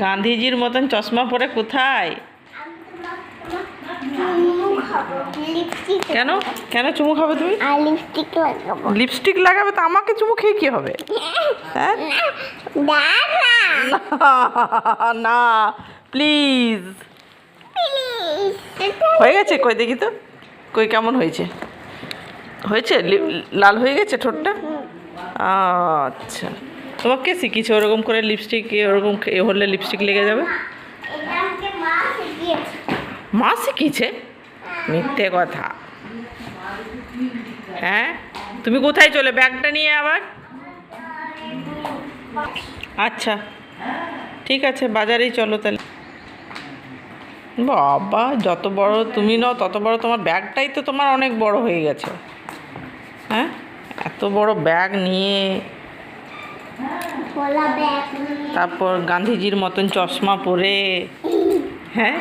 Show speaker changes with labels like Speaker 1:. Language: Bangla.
Speaker 1: গান্ধীজির মতন চশমা পরে কোথায়? কেন কেন চুমু খাবে তুমি? লিপস্টিক লাগাবে তো আমাকে চুমু খেয়ে কি হবে? হ্যাঁ না প্লিজ। হয়ে গেছে? কই দেখি তো, কই কেমন হয়েছে? হয়েছে? লাল হয়ে গেছে ঠোঁটটা? আচ্ছা, তোমাকে শিখিয়েছে ওরকম করে লিপস্টিক, ওরকম হলে লিপস্টিক লেগে যাবে? মা শিখিয়েছে? মিথ্যে কথা। হ্যাঁ, তুমি কোথায় চলে ব্যাগটা নিয়ে আবার? আচ্ছা ঠিক আছে, বাজারেই চলো তাহলে। বাবা, যত বড় তুমি নও তত বড় তোমার ব্যাগটাই তো তোমার অনেক বড় হয়ে গেছে। হ্যাঁ, এত বড় ব্যাগ নিয়ে, তারপর গান্ধীজির মতন চশমা পরে, হ্যাঁ